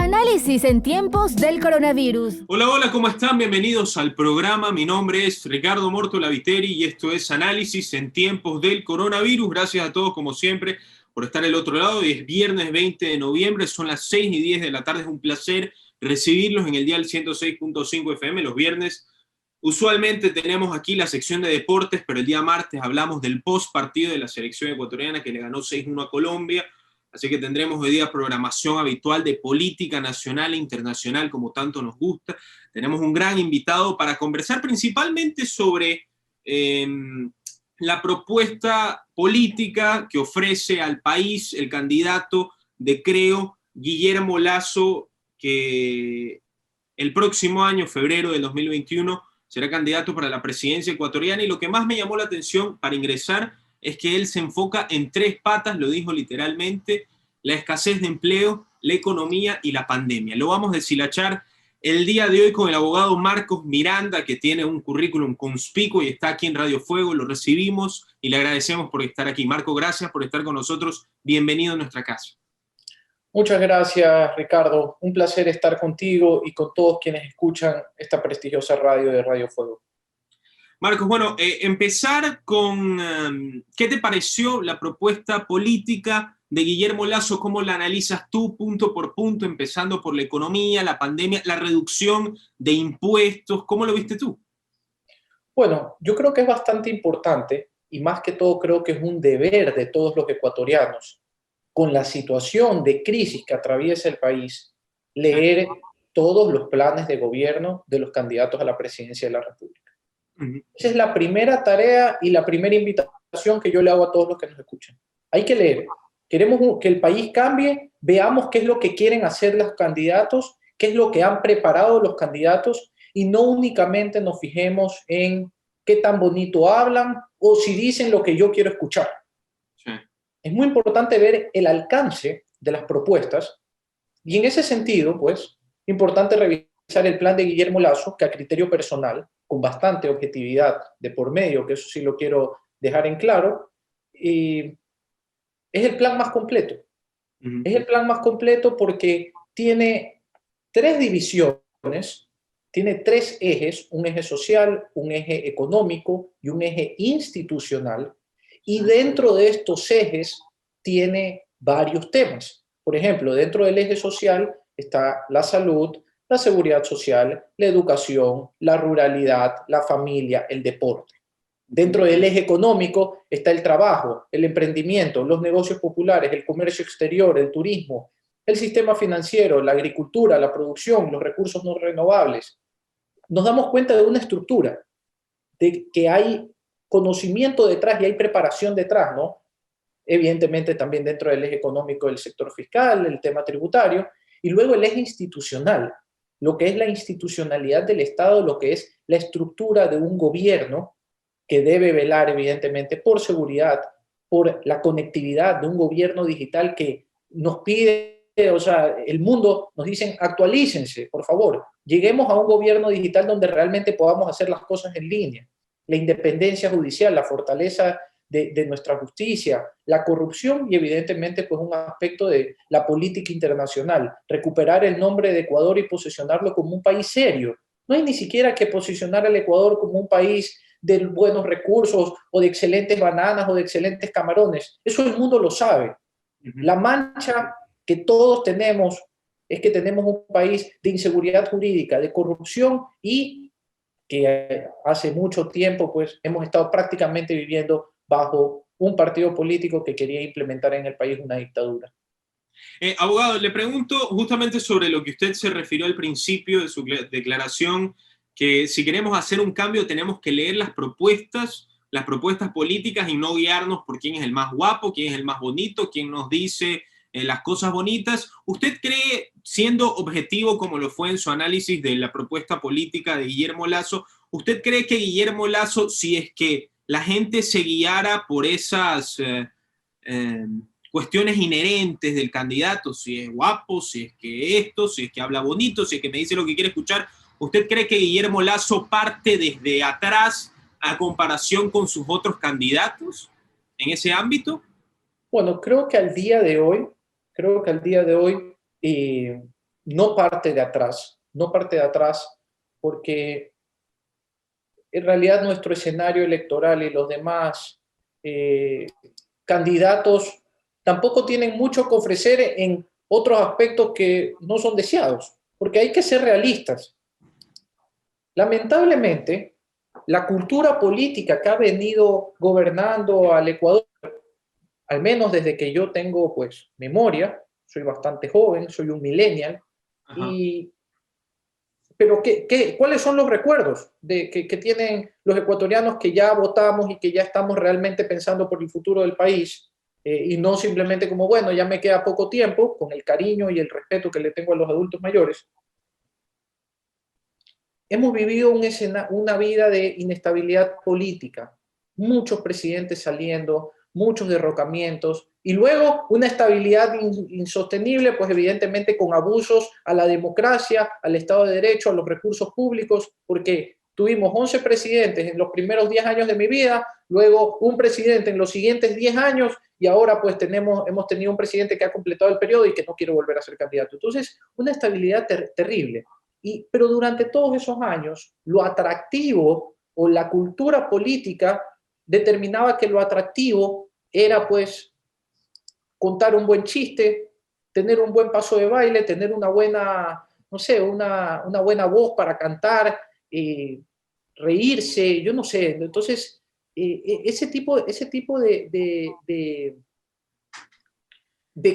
Análisis en tiempos del coronavirus. Hola, hola, ¿cómo están? Bienvenidos al programa. Mi nombre es Ricardo Morto Viteri y esto es Análisis en tiempos del coronavirus. Gracias a todos, como siempre, por estar al otro lado. Hoy es viernes 20 de noviembre, son las 6:10 de la tarde. Es un placer recibirlos en el dial 106.5 FM. Los viernes usualmente tenemos aquí la sección de deportes, pero el día martes hablamos del post partido de la selección ecuatoriana que le ganó 6-1 a Colombia. Así que tendremos hoy día programación habitual de política nacional e internacional, como tanto nos gusta. Tenemos un gran invitado para conversar principalmente sobre la propuesta política que ofrece al país el candidato de Creo, Guillermo Lasso, que el próximo año, febrero del 2021, será candidato para la presidencia ecuatoriana. Y lo que más me llamó la atención para ingresar es que él se enfoca en tres patas, lo dijo literalmente: la escasez de empleo, la economía y la pandemia. Lo vamos a deshilachar el día de hoy con el abogado Marcos Miranda, que tiene un currículum conspicuo y está aquí en Radio Fuego. Lo recibimos y le agradecemos por estar aquí. Marco, gracias por estar con nosotros. Bienvenido a nuestra casa. Muchas gracias, Ricardo. Un placer estar contigo y con todos quienes escuchan esta prestigiosa radio de Radio Fuego. Marcos, bueno, empezar con ¿qué te pareció la propuesta política de Guillermo Lasso? ¿Cómo la analizas tú punto por punto, empezando por la economía, la pandemia, la reducción de impuestos? ¿Cómo lo viste tú? Bueno, yo creo que es bastante importante y más que todo creo que es un deber de todos los ecuatorianos, con la situación de crisis que atraviesa el país, leer todos los planes de gobierno de los candidatos a la presidencia de la República. Esa es la primera tarea y la primera invitación que yo le hago a todos los que nos escuchan. Hay que leer. Queremos que el país cambie, veamos qué es lo que quieren hacer los candidatos, qué es lo que han preparado los candidatos y no únicamente nos fijemos en qué tan bonito hablan o si dicen lo que yo quiero escuchar. Sí. Es muy importante ver el alcance de las propuestas y en ese sentido, pues, importante revisar el plan de Guillermo Lasso, que a criterio personal, con bastante objetividad de por medio, que eso sí lo quiero dejar en claro, es el plan más completo. Es el plan más completo porque tiene tres divisiones, tiene tres ejes: un eje social, un eje económico y un eje institucional. Y dentro de estos ejes tiene varios temas. Por ejemplo, dentro del eje social está la salud, la seguridad social, la educación, la ruralidad, la familia, el deporte. Dentro del eje económico está el trabajo, el emprendimiento, los negocios populares, el comercio exterior, el turismo, el sistema financiero, la agricultura, la producción, los recursos no renovables. Nos damos cuenta de una estructura, de que hay conocimiento detrás y hay preparación detrás, ¿no? Evidentemente también dentro del eje económico el sector fiscal, el tema tributario, y luego el eje institucional, lo que es la institucionalidad del Estado, lo que es la estructura de un gobierno que debe velar evidentemente por seguridad, por la conectividad de un gobierno digital que nos pide, o sea, el mundo nos dicen actualícense, por favor, lleguemos a un gobierno digital donde realmente podamos hacer las cosas en línea. La independencia judicial, la fortaleza de nuestra justicia, la corrupción y evidentemente pues un aspecto de la política internacional, recuperar el nombre de Ecuador y posicionarlo como un país serio. No hay ni siquiera que posicionar al Ecuador como un país de buenos recursos o de excelentes bananas o de excelentes camarones. Eso el mundo lo sabe. La mancha que todos tenemos es que tenemos un país de inseguridad jurídica, de corrupción y que hace mucho tiempo pues hemos estado prácticamente viviendo bajo un partido político que quería implementar en el país una dictadura. Abogado, le pregunto justamente sobre lo que usted se refirió al principio de su declaración, que si queremos hacer un cambio tenemos que leer las propuestas políticas y no guiarnos por quién es el más guapo, quién es el más bonito, quién nos dice las cosas bonitas. ¿Usted cree, siendo objetivo como lo fue en su análisis de la propuesta política de Guillermo Lasso, usted cree que Guillermo Lasso, si es que la gente se guiara por esas cuestiones inherentes del candidato, si es guapo, si es que esto, si es que habla bonito, si es que me dice lo que quiere escuchar, ¿usted cree que Guillermo Lasso parte desde atrás a comparación con sus otros candidatos en ese ámbito? Bueno, creo que al día de hoy no parte de atrás, no parte de atrás, porque en realidad nuestro escenario electoral y los demás candidatos tampoco tienen mucho que ofrecer en otros aspectos que no son deseados, porque hay que ser realistas. Lamentablemente, la cultura política que ha venido gobernando al Ecuador, al menos desde que yo tengo pues memoria, soy bastante joven, soy un millennial, Ajá. pero ¿cuáles son los recuerdos que tienen los ecuatorianos que ya votamos y que ya estamos realmente pensando por el futuro del país? Y no simplemente como, bueno, ya me queda poco tiempo, con el cariño y el respeto que le tengo a los adultos mayores. Hemos vivido una vida de inestabilidad política, muchos presidentes saliendo, muchos derrocamientos, y luego una estabilidad insostenible, pues evidentemente con abusos a la democracia, al Estado de Derecho, a los recursos públicos, porque tuvimos 11 presidentes en los primeros 10 años de mi vida, luego un presidente en los siguientes 10 años, y ahora pues hemos tenido un presidente que ha completado el periodo y que no quiere volver a ser candidato. Entonces, una estabilidad terrible. Pero durante todos esos años, lo atractivo o la cultura política determinaba que lo atractivo era pues contar un buen chiste, tener un buen paso de baile, tener una buena, no sé, una buena voz para cantar, reírse, yo no sé. Entonces, ese tipo de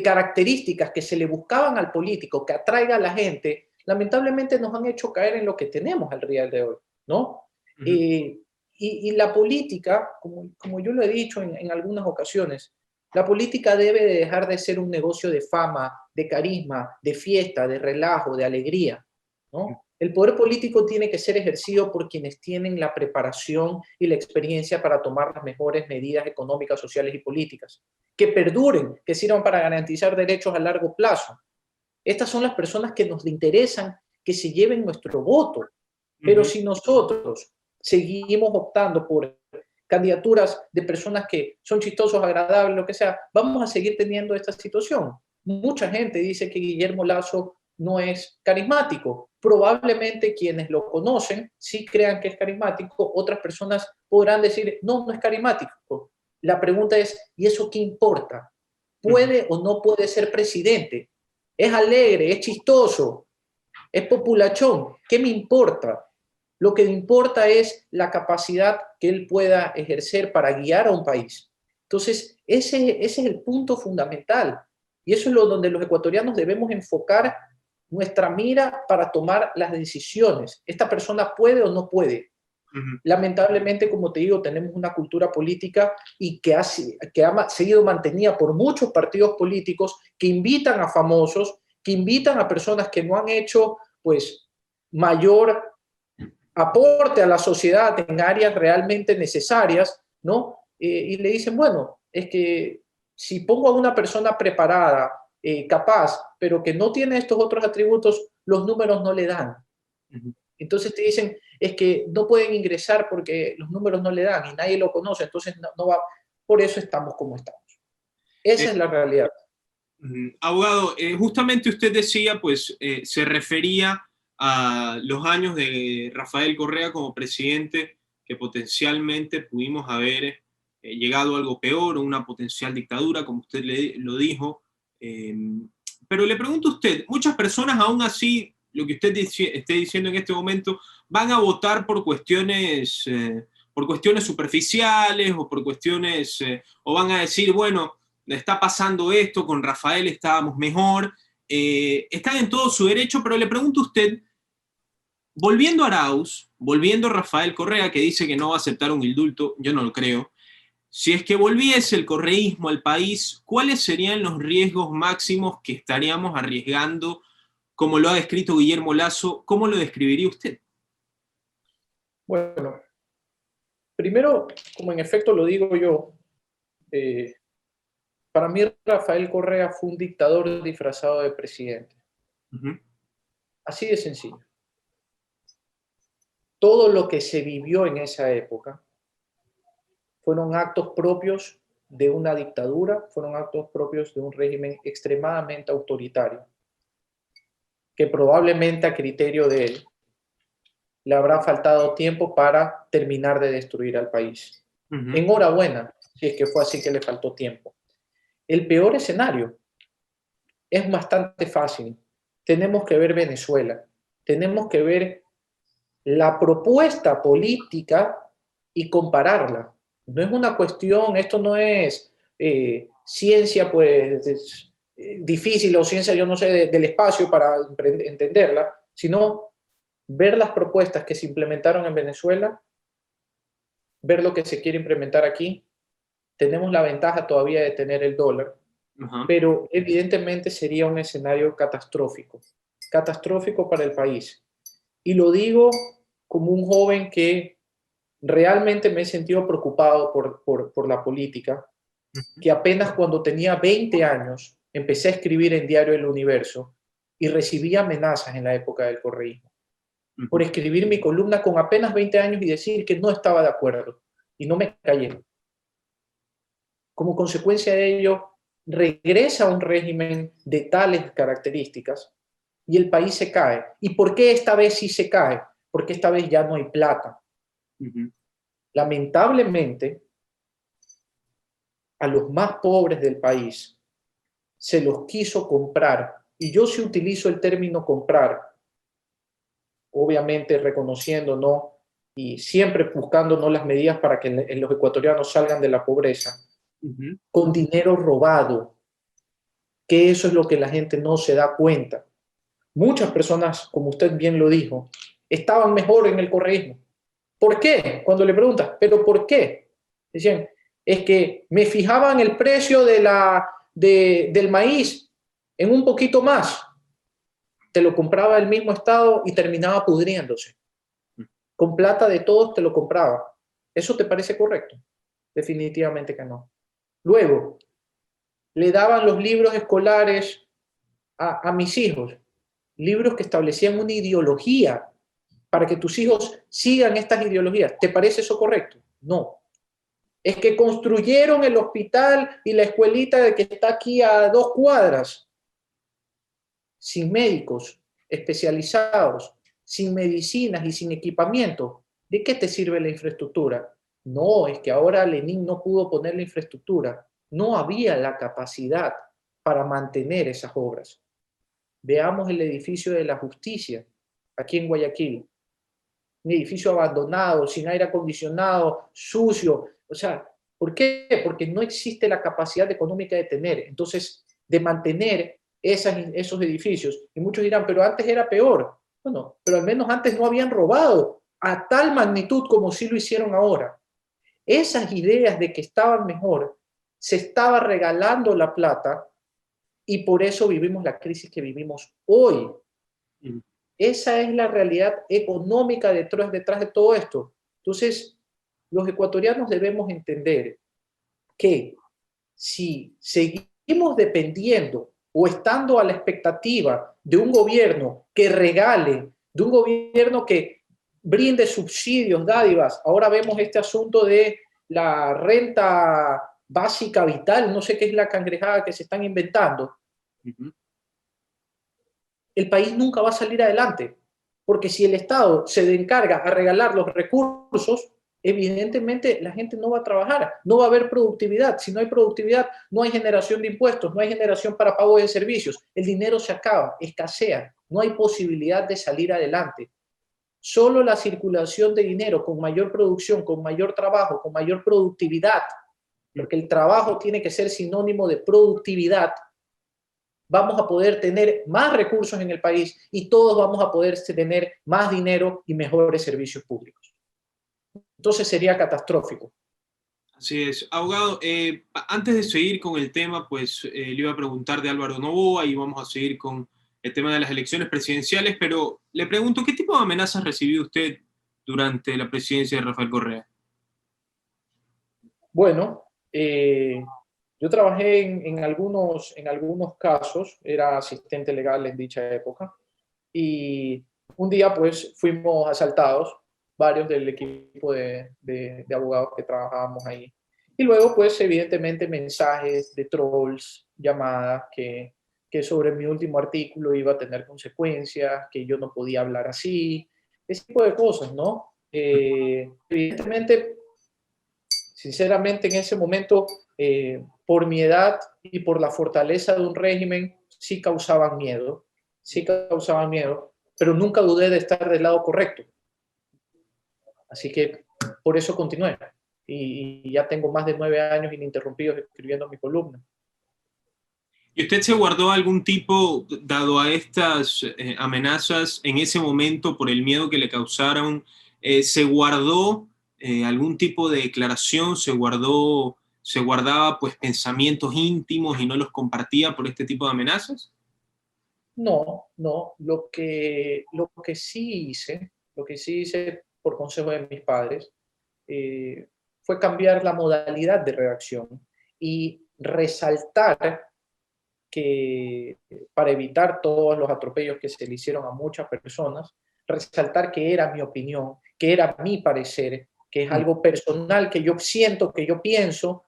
características que se le buscaban al político, que atraiga a la gente, lamentablemente nos han hecho caer en lo que tenemos al día de hoy, ¿no? Uh-huh. Y la política, como yo lo he dicho en algunas ocasiones, la política debe de dejar de ser un negocio de fama, de carisma, de fiesta, de relajo, de alegría, ¿no? El poder político tiene que ser ejercido por quienes tienen la preparación y la experiencia para tomar las mejores medidas económicas, sociales y políticas, que perduren, que sirvan para garantizar derechos a largo plazo. Estas son las personas que nos interesan que se lleven nuestro voto. Pero si nosotros seguimos optando por candidaturas de personas que son chistosos, agradables, lo que sea, vamos a seguir teniendo esta situación. Mucha gente dice que Guillermo Lasso no es carismático. Probablemente quienes lo conocen sí crean que es carismático, otras personas podrán decir, no, no es carismático. La pregunta es, ¿y eso qué importa? ¿Puede o no puede ser presidente? ¿Es alegre? ¿Es chistoso? ¿Es populachón? ¿Qué me importa? Lo que me importa es la capacidad que él pueda ejercer para guiar a un país. Entonces, ese es el punto fundamental. Y eso es donde los ecuatorianos debemos enfocar nuestra mira para tomar las decisiones. ¿Esta persona puede o no puede? Lamentablemente, como te digo, tenemos una cultura política y que ha sido mantenida por muchos partidos políticos que invitan a famosos, que invitan a personas que no han hecho pues mayor aporte a la sociedad en áreas realmente necesarias, ¿no? Y le dicen, bueno, es que si pongo a una persona preparada, capaz, pero que no tiene estos otros atributos, los números no le dan. Entonces te dicen, es que no pueden ingresar porque los números no le dan y nadie lo conoce, entonces no va. Por eso estamos como estamos. Esa es la realidad. Abogado, justamente usted decía, pues se refería a los años de Rafael Correa como presidente, que potencialmente pudimos haber llegado a algo peor, o una potencial dictadura, como usted lo dijo. Pero le pregunto a usted, muchas personas aún así, lo que usted esté diciendo en este momento, van a votar por cuestiones superficiales o por cuestiones, o van a decir, bueno, está pasando esto, con Rafael estábamos mejor, están en todo su derecho, pero le pregunto a usted, volviendo a Arauz, volviendo a Rafael Correa, que dice que no va a aceptar un indulto, yo no lo creo, si es que volviese el correísmo al país, ¿cuáles serían los riesgos máximos que estaríamos arriesgando, como lo ha descrito Guillermo Lasso? ¿Cómo lo describiría usted? Bueno, primero, como en efecto lo digo yo, para mí Rafael Correa fue un dictador disfrazado de presidente. Así de sencillo. Todo lo que se vivió en esa época fueron actos propios de una dictadura, fueron actos propios de un régimen extremadamente autoritario, que probablemente a criterio de él le habrá faltado tiempo para terminar de destruir al país. Enhorabuena, si es que fue así que le faltó tiempo. El peor escenario es bastante fácil. Tenemos que ver Venezuela, tenemos que ver la propuesta política y compararla. No es una cuestión, esto no es ciencia, pues, difícil o ciencia, yo no sé, del espacio para entenderla, sino ver las propuestas que se implementaron en Venezuela, ver lo que se quiere implementar aquí. Tenemos la ventaja todavía de tener el dólar, pero evidentemente sería un escenario catastrófico para el país. Y lo digo como un joven que realmente me he sentido preocupado por la política, que apenas cuando tenía 20 años empecé a escribir en Diario El Universo y recibí amenazas en la época del correísmo por escribir mi columna con apenas 20 años y decir que no estaba de acuerdo, y no me callé. Como consecuencia de ello, regresa un régimen de tales características y el país se cae. ¿Y por qué esta vez sí se cae? Porque esta vez ya no hay plata. Lamentablemente, a los más pobres del país se los quiso comprar. Y yo sí utilizo el término comprar, obviamente reconociendo, ¿no? Y siempre buscando, ¿no?, las medidas para que los ecuatorianos salgan de la pobreza, con dinero robado, que eso es lo que la gente no se da cuenta. Muchas personas, como usted bien lo dijo, estaban mejor en el correísmo. ¿Por qué? Cuando le preguntas, ¿pero por qué? Decían, es que me fijaban el precio del maíz en un poquito más. Te lo compraba el mismo Estado y terminaba pudriéndose. Con plata de todos te lo compraba. ¿Eso te parece correcto? Definitivamente que no. Luego, le daban los libros escolares a mis hijos, libros que establecían una ideología para que tus hijos sigan estas ideologías. ¿Te parece eso correcto? No. Es que construyeron el hospital y la escuelita de que está aquí a 2 cuadras, sin médicos especializados, sin medicinas y sin equipamiento. ¿De qué te sirve la infraestructura? No, es que ahora Lenin no pudo poner la infraestructura. No había la capacidad para mantener esas obras. Veamos el edificio de la justicia, aquí en Guayaquil. Un edificio abandonado, sin aire acondicionado, sucio. O sea, ¿por qué? Porque no existe la capacidad económica de tener, entonces, de mantener esos edificios. Y muchos dirán, pero antes era peor. Bueno, pero al menos antes no habían robado a tal magnitud como sí lo hicieron ahora. Esas ideas de que estaban mejor, se estaba regalando la plata y por eso vivimos la crisis que vivimos hoy. Esa es la realidad económica detrás de todo esto. Entonces, los ecuatorianos debemos entender que si seguimos dependiendo o estando a la expectativa de un gobierno que regale, de un gobierno que brinde subsidios, dádivas, ahora vemos este asunto de la renta básica vital, no sé qué es la cangrejada que se están inventando, el país nunca va a salir adelante, porque si el Estado se encarga a regalar los recursos, evidentemente la gente no va a trabajar, no va a haber productividad. Si no hay productividad, no hay generación de impuestos, no hay generación para pago de servicios, el dinero se acaba, escasea, no hay posibilidad de salir adelante. Solo la circulación de dinero con mayor producción, con mayor trabajo, con mayor productividad, porque el trabajo tiene que ser sinónimo de productividad, vamos a poder tener más recursos en el país y todos vamos a poder tener más dinero y mejores servicios públicos. Entonces sería catastrófico. Así es. Abogado, antes de seguir con el tema, pues le iba a preguntar de Álvaro Noboa y vamos a seguir con el tema de las elecciones presidenciales, pero le pregunto, ¿qué tipo de amenazas recibió usted durante la presidencia de Rafael Correa? Bueno, yo trabajé en algunos casos, era asistente legal en dicha época, y un día pues fuimos asaltados, varios del equipo de abogados que trabajábamos ahí. Y luego pues evidentemente mensajes de trolls, llamadas que que sobre mi último artículo iba a tener consecuencias, que yo no podía hablar así, ese tipo de cosas, ¿no? Evidentemente, sinceramente, en ese momento, por mi edad y por la fortaleza de un régimen, sí causaban miedo, pero nunca dudé de estar del lado correcto. Así que por eso continué. Y ya tengo más de 9 años ininterrumpidos escribiendo mi columna. ¿Y usted se guardó algún tipo, dado a estas amenazas en ese momento por el miedo que le causaron, se guardó algún tipo de declaración, se guardaba pues pensamientos íntimos y no los compartía por este tipo de amenazas? No, no. Lo que sí hice por consejo de mis padres, fue cambiar la modalidad de redacción y resaltar que, para evitar todos los atropellos que se le hicieron a muchas personas, resaltar que era mi opinión, que era mi parecer, que es algo personal que yo siento, que yo pienso,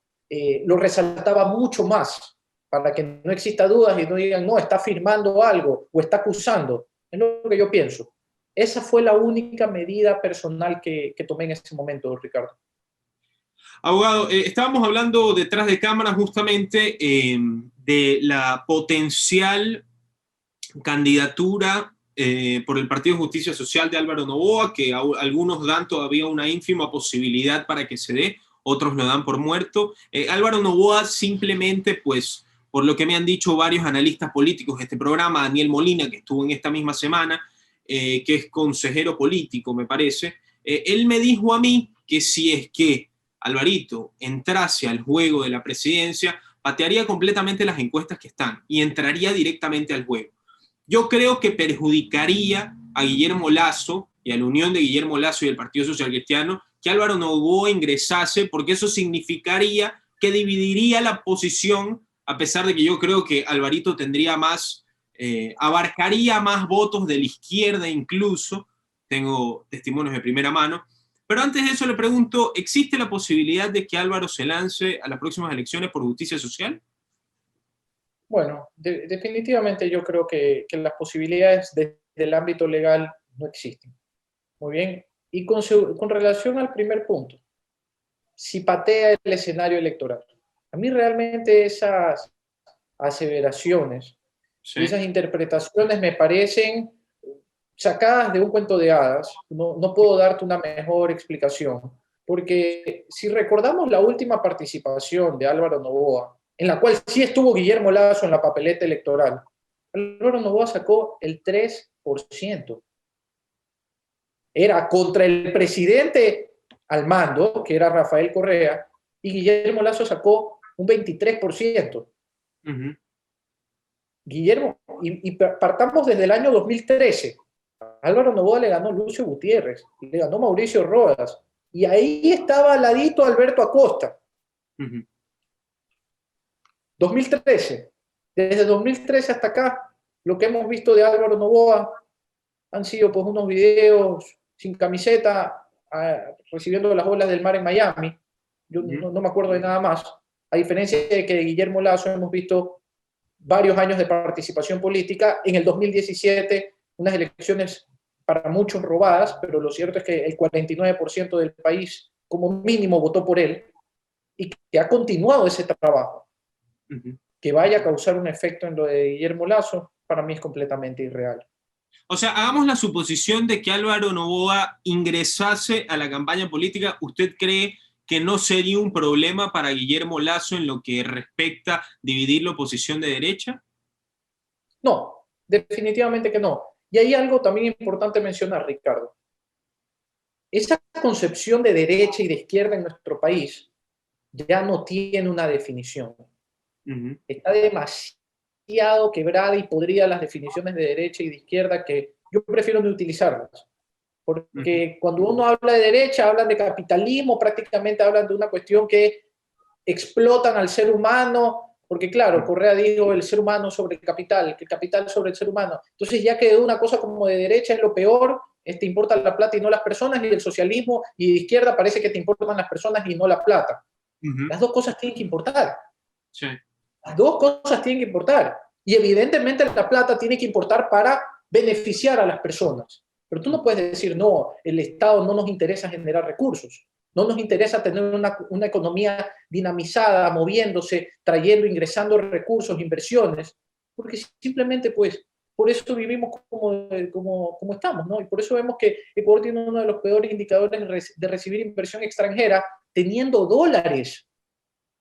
lo resaltaba mucho más para que no exista dudas y no digan, no, está afirmando algo o está acusando. Es lo que yo pienso. Esa fue la única medida personal que tomé en ese momento, Ricardo. Abogado, estábamos hablando detrás de cámara justamente de la potencial candidatura por el Partido de Justicia Social de Álvaro Noboa, que algunos dan todavía una ínfima posibilidad para que se dé, otros lo dan por muerto. Álvaro Noboa simplemente, pues, por lo que me han dicho varios analistas políticos de este programa, Daniel Molina, que estuvo en esta misma semana, que es consejero político, me parece, él me dijo a mí que si es que Alvarito entrase al juego de la presidencia, patearía completamente las encuestas que están y entraría directamente al juego. Yo creo que perjudicaría a Guillermo Lasso y a la unión de Guillermo Lasso y el Partido Social Cristiano que Álvaro Noboa ingresase, porque eso significaría que dividiría la posición, a pesar de que yo creo que Alvarito tendría más, abarcaría más votos de la izquierda incluso, tengo testimonios de primera mano. Pero antes de eso le pregunto, ¿existe la posibilidad de que Álvaro se lance a las próximas elecciones por justicia social? Bueno, definitivamente yo creo que las posibilidades del ámbito legal no existen. Muy bien. Y con relación al primer punto, si patea el escenario electoral, a mí realmente esas aseveraciones y esas interpretaciones me parecen sacadas de un cuento de hadas. No puedo darte una mejor explicación, porque si recordamos la última participación de Álvaro Noboa, en la cual sí estuvo Guillermo Lasso en la papeleta electoral, Álvaro Noboa sacó el 3%. Era contra el presidente al mando, que era Rafael Correa, y Guillermo Lasso sacó un 23%. Uh-huh. Guillermo, y partamos desde el año 2013. Álvaro Noboa le ganó Lucio Gutiérrez, le ganó Mauricio Rodas, y ahí estaba al ladito Alberto Acosta. Uh-huh. 2013. Desde 2013 hasta acá, lo que hemos visto de Álvaro Noboa han sido pues unos videos sin camiseta, recibiendo las olas del mar en Miami. Yo no me acuerdo de nada más. A diferencia de que de Guillermo Lasso hemos visto varios años de participación política. En el 2017, unas elecciones para muchos robadas, pero lo cierto es que el 49% del país como mínimo votó por él, y que ha continuado ese trabajo. Uh-huh. Que vaya a causar un efecto en lo de Guillermo Lasso, para mí es completamente irreal. O sea, hagamos la suposición de que Álvaro Noboa ingresase a la campaña política. ¿Usted cree que no sería un problema para Guillermo Lasso en lo que respecta a dividir la oposición de derecha? No, definitivamente que no. Y hay algo también importante mencionar, Ricardo. Esa concepción de derecha y de izquierda en nuestro país ya no tiene una definición. Uh-huh. Está demasiado quebrada y podrida las definiciones de derecha y de izquierda, que yo prefiero no utilizarlas. Porque cuando uno habla de derecha, hablan de capitalismo, prácticamente hablan de una cuestión que explotan al ser humano, porque claro, Correa dijo el ser humano sobre el capital, que el capital sobre el ser humano. Entonces ya quedó una cosa como de derecha es lo peor, te importa la plata y no las personas, y el socialismo y de izquierda parece que te importan las personas y no la plata. Uh-huh. Las dos cosas tienen que importar. Sí. Las dos cosas tienen que importar. Y evidentemente la plata tiene que importar para beneficiar a las personas. Pero tú no puedes decir, no, el Estado no nos interesa generar recursos, no nos interesa tener una economía dinamizada, moviéndose, trayendo, ingresando recursos, inversiones, porque simplemente pues por eso vivimos como estamos, ¿no? Y por eso vemos que Ecuador tiene uno de los peores indicadores de recibir inversión extranjera teniendo dólares.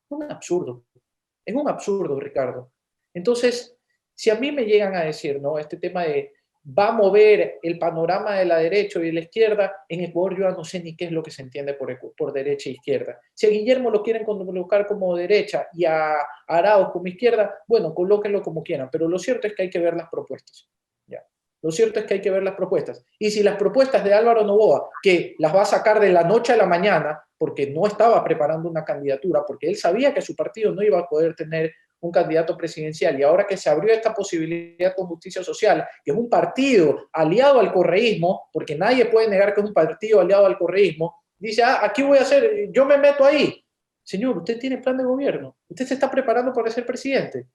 Es un absurdo, Ricardo. Entonces, si a mí me llegan a decir, ¿no? Este tema de va a mover el panorama de la derecha y de la izquierda, en Ecuador yo no sé ni qué es lo que se entiende por derecha e izquierda. Si a Guillermo lo quieren colocar como derecha y a Arauz como izquierda, bueno, colóquenlo como quieran, pero lo cierto es que hay que ver las propuestas. ¿Ya? Lo cierto es que hay que ver las propuestas. Y si las propuestas de Álvaro Noboa, que las va a sacar de la noche a la mañana, porque no estaba preparando una candidatura, porque él sabía que su partido no iba a poder tener un candidato presidencial, y ahora que se abrió esta posibilidad con Justicia Social, que es un partido aliado al correísmo, porque nadie puede negar que es un partido aliado al correísmo, dice, aquí voy a hacer, yo me meto ahí. Señor, usted tiene plan de gobierno, usted se está preparando para ser presidente.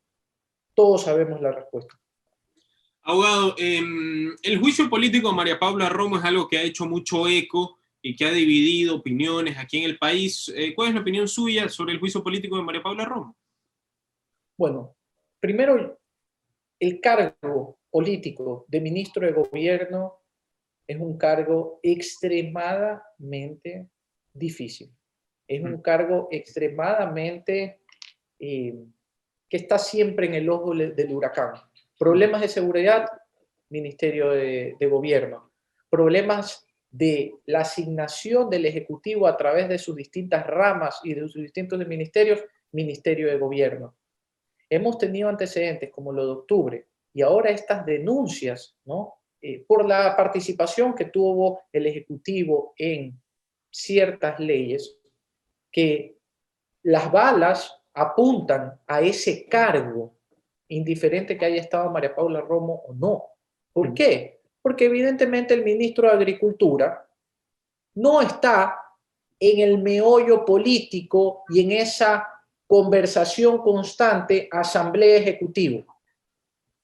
Todos sabemos la respuesta. Abogado, el juicio político de María Paula Romo es algo que ha hecho mucho eco y que ha dividido opiniones aquí en el país. ¿Cuál es la opinión suya sobre el juicio político de María Paula Romo? Bueno, primero, el cargo político de ministro de gobierno es un cargo extremadamente difícil. Es un cargo extremadamente que está siempre en el ojo del huracán. Problemas de seguridad, Ministerio de Gobierno. Problemas de la asignación del Ejecutivo a través de sus distintas ramas y de sus distintos ministerios, Ministerio de Gobierno. Hemos tenido antecedentes como lo de octubre y ahora estas denuncias, ¿no? Por la participación que tuvo el Ejecutivo en ciertas leyes, que las balas apuntan a ese cargo, indiferente que haya estado María Paula Romo o no. ¿Por qué? Porque evidentemente el ministro de Agricultura no está en el meollo político y en esa conversación constante asamblea ejecutiva.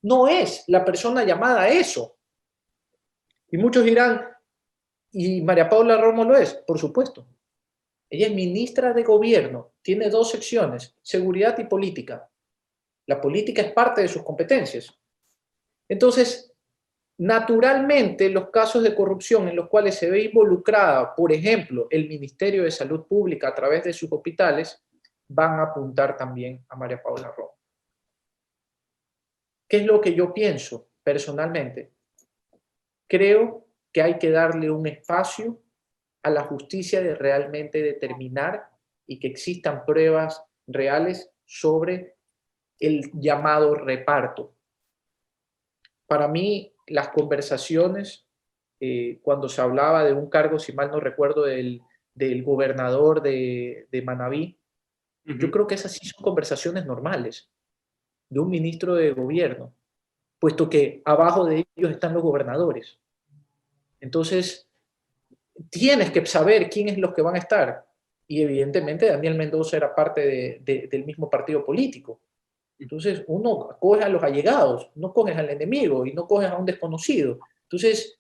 No es la persona llamada a eso. Y muchos dirán, ¿y María Paula Romo lo es? Por supuesto. Ella es ministra de gobierno, tiene dos secciones, seguridad y política. La política es parte de sus competencias. Entonces, naturalmente, los casos de corrupción en los cuales se ve involucrada, por ejemplo, el Ministerio de Salud Pública a través de sus hospitales, van a apuntar también a María Paula Romo. ¿Qué es lo que yo pienso personalmente? Creo que hay que darle un espacio a la justicia de realmente determinar y que existan pruebas reales sobre el llamado reparto. Para mí, las conversaciones, cuando se hablaba de un cargo, si mal no recuerdo, del gobernador de Manabí, yo creo que esas sí son conversaciones normales de un ministro de gobierno, puesto que abajo de ellos están los gobernadores. Entonces, tienes que saber quiénes los que van a estar. Y evidentemente Daniel Mendoza era parte del mismo partido político. Entonces uno coge a los allegados, no coges al enemigo y no coges a un desconocido. Entonces,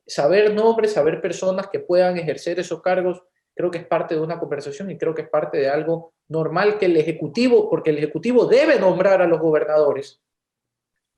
saber nombres, saber personas que puedan ejercer esos cargos, creo que es parte de una conversación y creo que es parte de algo normal que el Ejecutivo, porque el Ejecutivo debe nombrar a los gobernadores.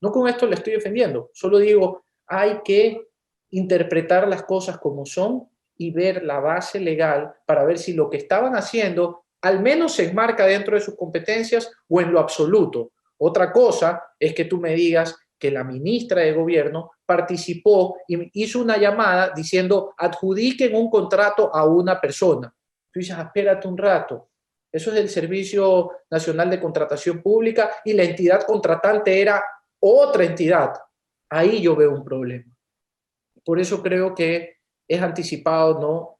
No con esto le estoy defendiendo, solo digo, hay que interpretar las cosas como son y ver la base legal para ver si lo que estaban haciendo al menos se enmarca dentro de sus competencias o en lo absoluto. Otra cosa es que tú me digas que la ministra de Gobierno participó y hizo una llamada diciendo adjudiquen un contrato a una persona. Tú dices, espérate un rato, eso es del Servicio Nacional de Contratación Pública y la entidad contratante era otra entidad. Ahí yo veo un problema. Por eso creo que es anticipado, ¿no?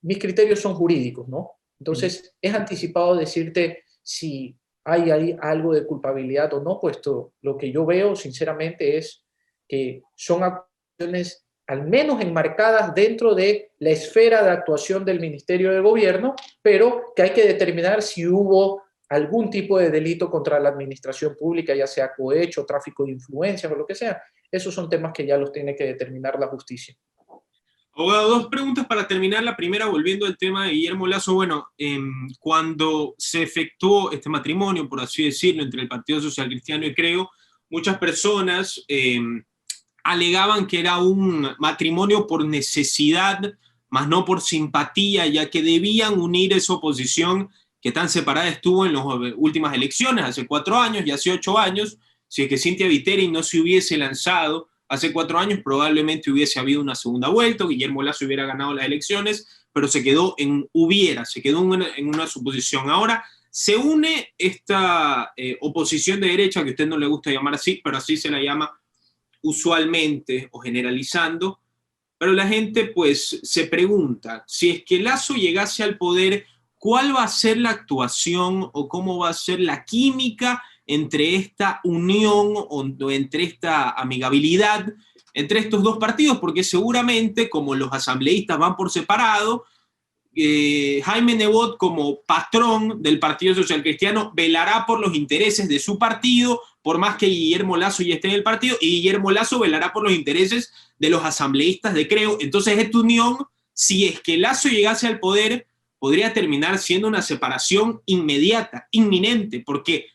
Mis criterios son jurídicos, ¿no? Entonces, es anticipado decirte si hay ahí algo de culpabilidad o no, puesto lo que yo veo, sinceramente, es que son acciones al menos enmarcadas dentro de la esfera de actuación del Ministerio de Gobierno, pero que hay que determinar si hubo algún tipo de delito contra la administración pública, ya sea cohecho, tráfico de influencias o lo que sea. Esos son temas que ya los tiene que determinar la justicia. Abogado, dos preguntas para terminar. La primera, volviendo al tema de Guillermo Lasso. Bueno, cuando se efectuó este matrimonio, por así decirlo, entre el Partido Social Cristiano y Creo, muchas personas alegaban que era un matrimonio por necesidad, más no por simpatía, ya que debían unir esa oposición que tan separada estuvo en las últimas elecciones, hace 4 años y hace 8 años. Si es que Cynthia Viteri no se hubiese lanzado hace 4 años, probablemente hubiese habido una segunda vuelta, Guillermo Lasso hubiera ganado las elecciones, pero se quedó en una suposición. Ahora se une esta oposición de derecha, que a usted no le gusta llamar así, pero así se la llama usualmente o generalizando, pero la gente pues se pregunta, si es que Lasso llegase al poder, ¿cuál va a ser la actuación o cómo va a ser la química entre esta unión o entre esta amigabilidad entre estos dos partidos? Porque seguramente, como los asambleístas van por separado, Jaime Nebot, como patrón del Partido Social Cristiano, velará por los intereses de su partido, por más que Guillermo Lasso ya esté en el partido, y Guillermo Lasso velará por los intereses de los asambleístas de Creo. Entonces, esta unión, si es que Lasso llegase al poder, podría terminar siendo una separación inmediata, inminente, porque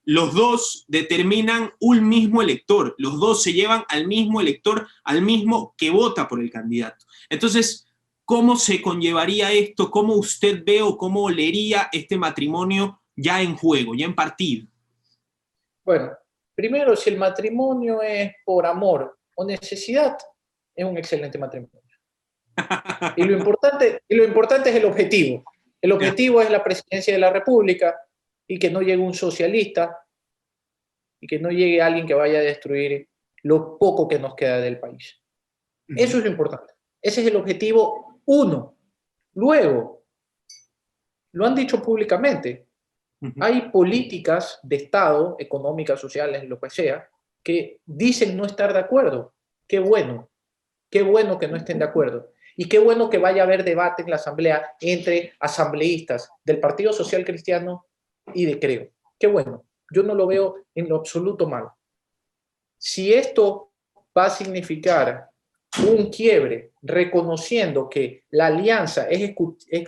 los dos determinan un mismo elector, los dos se llevan al mismo elector, al mismo que vota por el candidato. Entonces, ¿cómo se conllevaría esto? ¿Cómo usted ve o cómo leería este matrimonio ya en juego, ya en partido? Bueno, primero, si el matrimonio es por amor o necesidad, es un excelente matrimonio. Y lo importante es el objetivo. El objetivo es la presidencia de la República y que no llegue un socialista y que no llegue alguien que vaya a destruir lo poco que nos queda del país. Eso es lo importante. Ese es el objetivo uno. Luego, lo han dicho públicamente, hay políticas de Estado, económicas, sociales, lo que sea, que dicen no estar de acuerdo. Qué bueno que no estén de acuerdo. Y qué bueno que vaya a haber debate en la Asamblea entre asambleístas del Partido Social Cristiano y de Creo. Qué bueno. Yo no lo veo en lo absoluto mal. Si esto va a significar un quiebre, reconociendo que la alianza es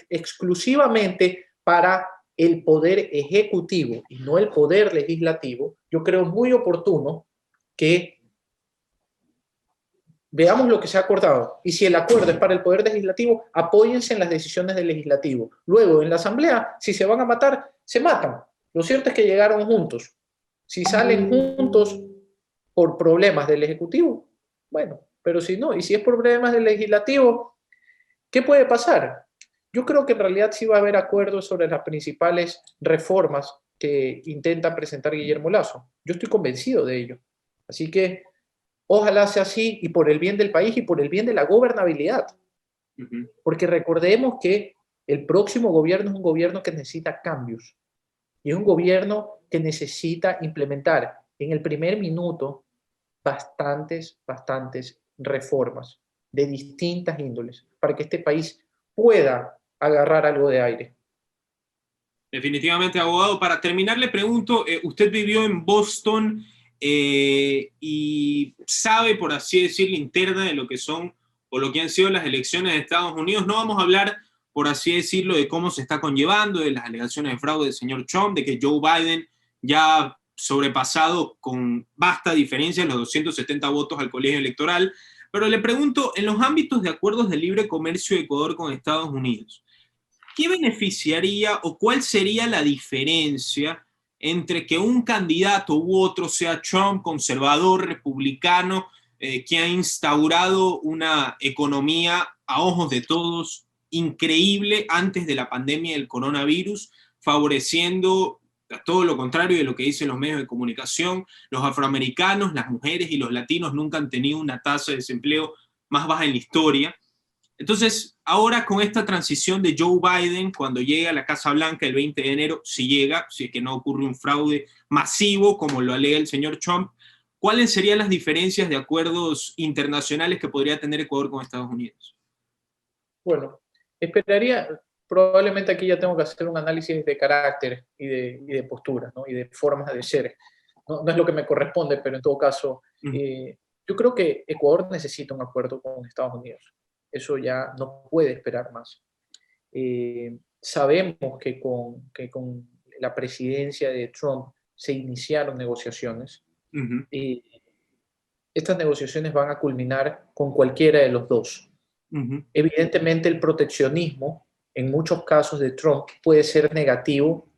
exclusivamente para el poder ejecutivo y no el poder legislativo, yo creo muy oportuno que veamos lo que se ha acordado, y si el acuerdo es para el Poder Legislativo, apóyense en las decisiones del Legislativo. Luego, en la Asamblea, si se van a matar, se matan. Lo cierto es que llegaron juntos. Si salen juntos por problemas del Ejecutivo, bueno, pero si no, y si es por problemas del Legislativo, ¿qué puede pasar? Yo creo que en realidad sí va a haber acuerdos sobre las principales reformas que intenta presentar Guillermo Lasso. Yo estoy convencido de ello. Así que ojalá sea así, y por el bien del país y por el bien de la gobernabilidad. Porque recordemos que el próximo gobierno es un gobierno que necesita cambios. Y es un gobierno que necesita implementar en el primer minuto bastantes reformas de distintas índoles para que este país pueda agarrar algo de aire. Definitivamente, abogado. Para terminar, le pregunto, usted vivió en Boston y sabe, por así decir, la interna de lo que son o lo que han sido las elecciones de Estados Unidos. No vamos a hablar, por así decirlo, de cómo se está conllevando, de las alegaciones de fraude del señor Trump, de que Joe Biden ya ha sobrepasado con vasta diferencia los 270 votos al colegio electoral. Pero le pregunto, en los ámbitos de acuerdos de libre comercio de Ecuador con Estados Unidos, ¿qué beneficiaría o cuál sería la diferencia entre que un candidato u otro, sea Trump, conservador, republicano, que ha instaurado una economía a ojos de todos increíble antes de la pandemia del coronavirus, favoreciendo a todo lo contrario de lo que dicen los medios de comunicación? Los afroamericanos, las mujeres y los latinos nunca han tenido una tasa de desempleo más baja en la historia. Entonces, ahora con esta transición de Joe Biden, cuando llegue a la Casa Blanca el 20 de enero, si llega, si es que no ocurre un fraude masivo como lo alega el señor Trump, ¿cuáles serían las diferencias de acuerdos internacionales que podría tener Ecuador con Estados Unidos? Bueno, esperaría, probablemente aquí ya tengo que hacer un análisis de carácter y de postura, ¿no? Y de formas de ser. No es lo que me corresponde, pero en todo caso, yo creo que Ecuador necesita un acuerdo con Estados Unidos. Eso ya no puede esperar más. Sabemos que con la presidencia de Trump se iniciaron negociaciones. Y estas negociaciones van a culminar con cualquiera de los dos. Evidentemente, el proteccionismo, en muchos casos de Trump, puede ser negativo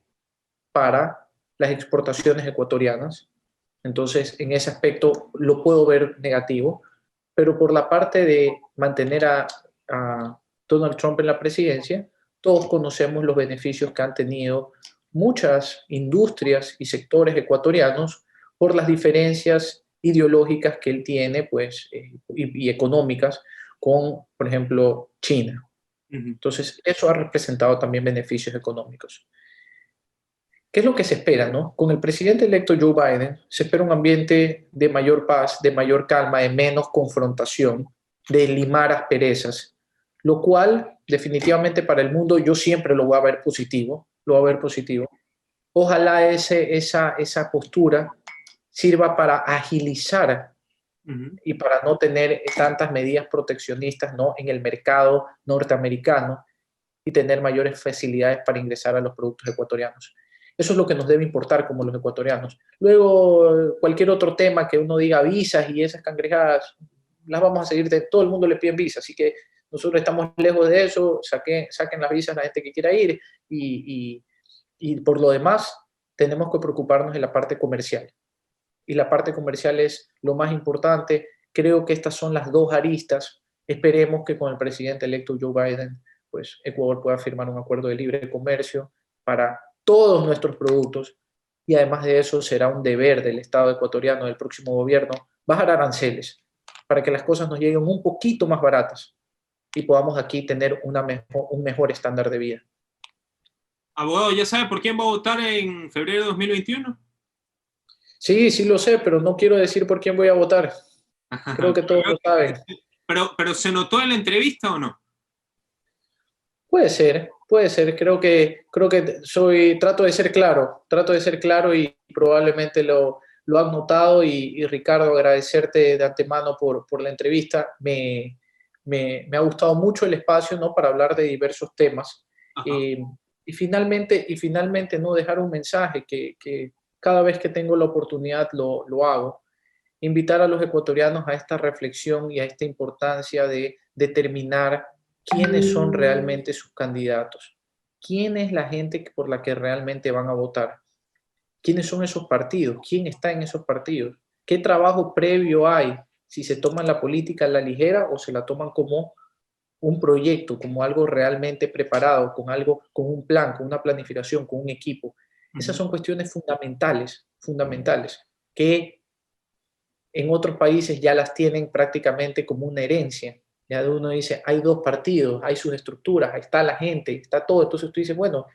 para las exportaciones ecuatorianas. Entonces, en ese aspecto lo puedo ver negativo, pero por la parte de mantener a Donald Trump en la presidencia, todos conocemos los beneficios que han tenido muchas industrias y sectores ecuatorianos por las diferencias ideológicas que él tiene, pues, y económicas con, por ejemplo, China. Entonces, eso ha representado también beneficios económicos. ¿Qué es lo que se espera, no? Con el presidente electo Joe Biden se espera un ambiente de mayor paz, de mayor calma, de menos confrontación, de limar asperezas, lo cual definitivamente para el mundo yo siempre lo voy a ver positivo, lo voy a ver positivo. Ojalá esa postura sirva para agilizar y para no tener tantas medidas proteccionistas, ¿no?, en el mercado norteamericano y tener mayores facilidades para ingresar a los productos ecuatorianos. Eso es lo que nos debe importar como los ecuatorianos. Luego, cualquier otro tema que uno diga, visas y esas cangrejadas, las vamos a seguir, todo el mundo le piden visas, así que nosotros estamos lejos de eso, saquen las visas a la gente que quiera ir y por lo demás tenemos que preocuparnos de la parte comercial. Y la parte comercial es lo más importante. Creo que estas son las dos aristas. Esperemos que con el presidente electo Joe Biden, pues Ecuador pueda firmar un acuerdo de libre comercio para todos nuestros productos, y además de eso será un deber del Estado ecuatoriano, del próximo gobierno, bajar aranceles para que las cosas nos lleguen un poquito más baratas y podamos aquí tener un mejor estándar de vida. Abogado, ¿ya sabe por quién va a votar en febrero de 2021? Sí lo sé, pero no quiero decir por quién voy a votar. Creo que todos lo saben. ¿Pero se notó en la entrevista o no? Puede ser. Creo que trato de ser claro y probablemente lo han notado. Y Ricardo, agradecerte de antemano por la entrevista. Me ha gustado mucho el espacio, ¿no?, para hablar de diversos temas. Y finalmente, ¿no?, dejar un mensaje que cada vez que tengo la oportunidad lo hago. Invitar a los ecuatorianos a esta reflexión y a esta importancia de determinar quiénes son realmente sus candidatos, quién es la gente por la que realmente van a votar, quiénes son esos partidos, quién está en esos partidos, qué trabajo previo hay, si se toman la política a la ligera o se la toman como un proyecto, como algo realmente preparado, con un plan, con una planificación, con un equipo. Esas son cuestiones fundamentales, que en otros países ya las tienen prácticamente como una herencia. Ya uno dice, hay dos partidos, hay sus estructuras, ahí está la gente, está todo. Entonces tú dices, bueno,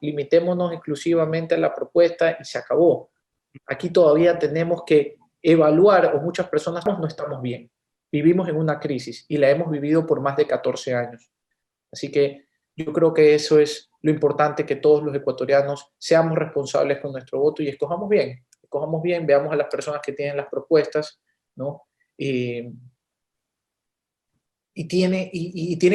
limitémonos exclusivamente a la propuesta y se acabó. Aquí todavía tenemos que evaluar, o muchas personas no estamos bien. Vivimos en una crisis y la hemos vivido por más de 14 años. Así que yo creo que eso es lo importante, que todos los ecuatorianos seamos responsables con nuestro voto y escojamos bien, veamos a las personas que tienen las propuestas, ¿no? Y tiene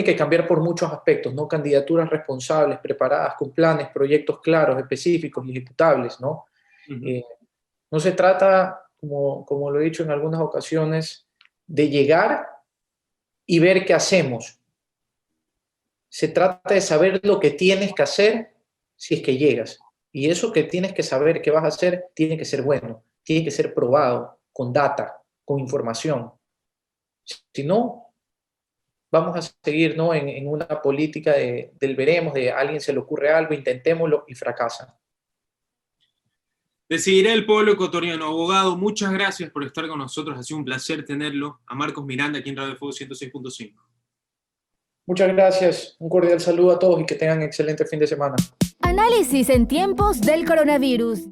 que cambiar por muchos aspectos, ¿no? Candidaturas responsables, preparadas, con planes, proyectos claros, específicos y ejecutables, ¿no? No se trata, como lo he dicho en algunas ocasiones, de llegar y ver qué hacemos. Se trata de saber lo que tienes que hacer si es que llegas. Y eso que tienes que saber que vas a hacer tiene que ser bueno, tiene que ser probado, con data, con información. Si no, vamos a seguir, ¿no?, en una política del veremos, de a alguien se le ocurre algo, intentémoslo y fracasa. Decidirá el pueblo ecuatoriano. Abogado, muchas gracias por estar con nosotros. Ha sido un placer tenerlo. A Marcos Miranda, aquí en Radio Fuego 106.5. Muchas gracias. Un cordial saludo a todos y que tengan excelente fin de semana. Análisis en tiempos del coronavirus.